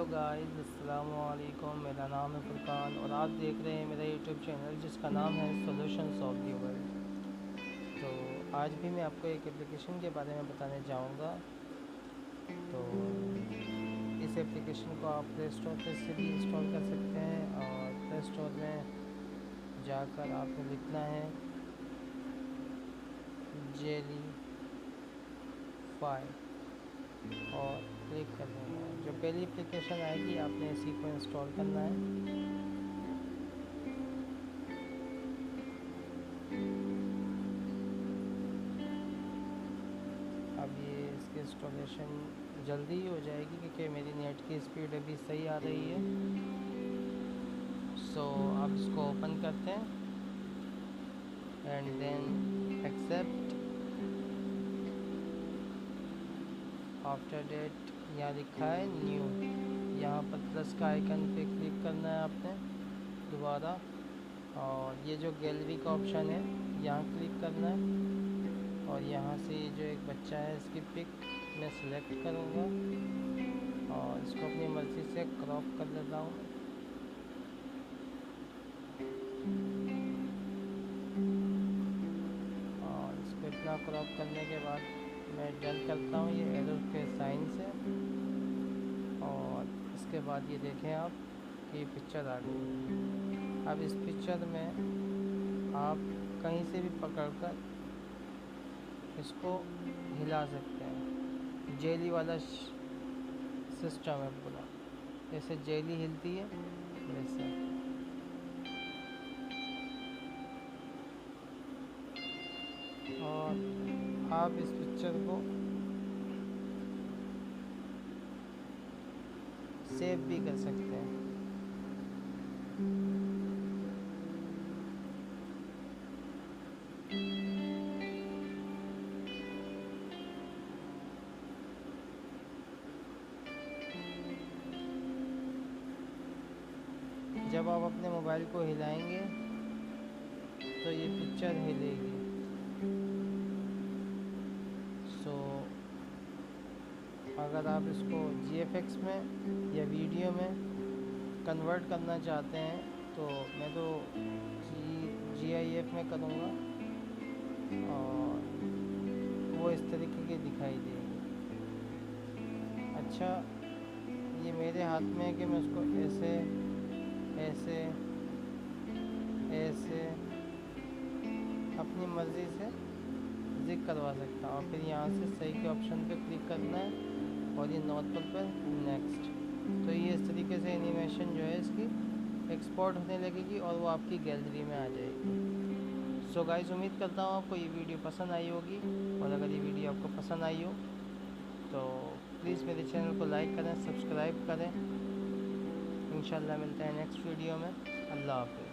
Guys, अस्सलाम वालेकुम। मेरा नाम है फुरकान और आप देख रहे हैं मेरा यूट्यूब चैनल जिसका नाम है सॉल्यूशंस ऑफ द वर्ल्ड। तो आज भी मैं आपको एक एप्लीकेशन के बारे में बताने जाऊंगा। तो इस एप्लीकेशन को आप प्ले स्टोर पर से भी इंस्टॉल कर सकते हैं और प्ले स्टोर में जाकर आपको लिखना है जेली फाई और क्लिक कर देना है। जो पहली एप्लीकेशन आएगी आपने इसी को इंस्टॉल करना है। अब ये इसकी इंस्टॉलेशन जल्दी ही हो जाएगी क्योंकि मेरी नेट की स्पीड अभी सही आ रही है। सो अब इसको ओपन करते हैं and then accept. After date यहाँ लिखा है न्यू, यहाँ पर प्लस का आइकन पे क्लिक करना है आपने दोबारा, और ये जो गैलरी का ऑप्शन है यहाँ क्लिक करना है और यहाँ से जो एक बच्चा है इसकी पिक मैं सिलेक्ट करूँगा और इसको अपनी मर्ज़ी से क्रॉप कर देता हूँ। और इसको इतना क्रॉप करने के बाद मैं डन करता हूँ ये एरर के साइन से। और इसके बाद ये देखें आप कि पिक्चर आ गई। अब इस पिक्चर में आप कहीं से भी पकड़कर इसको हिला सकते हैं। जेली वाला सिस्टम है पूरा, जैसे जेली हिलती है वैसे। और आप इस पिक्चर को सेव भी कर सकते हैं। जब आप अपने मोबाइल को हिलाएंगे तो ये पिक्चर हिलेगी। सो अगर आप इसको GFX में या वीडियो में कन्वर्ट करना चाहते हैं तो मैं तो GIF में करूँगा और वो इस तरीके की दिखाई देगी। अच्छा, ये मेरे हाथ में है कि मैं उसको ऐसे ऐसे ऐसे अपनी मर्ज़ी से जिक करवा सकता हूँ। और फिर यहाँ से सही के ऑप्शन पे क्लिक करना है और ये नॉर्मल पर नेक्स्ट। तो ये इस तरीके से एनिमेशन जो है इसकी एक्सपोर्ट होने लगेगी और वो आपकी गैलरी में आ जाएगी। सो गाइस, उम्मीद करता हूँ आपको ये वीडियो पसंद आई होगी, और अगर ये वीडियो आपको पसंद आई हो तो प्लीज़ मेरे चैनल को लाइक करें, सब्सक्राइब करें। इंशाल्लाह मिलते हैं नेक्स्ट वीडियो में। अल्लाह हाफ़िज़।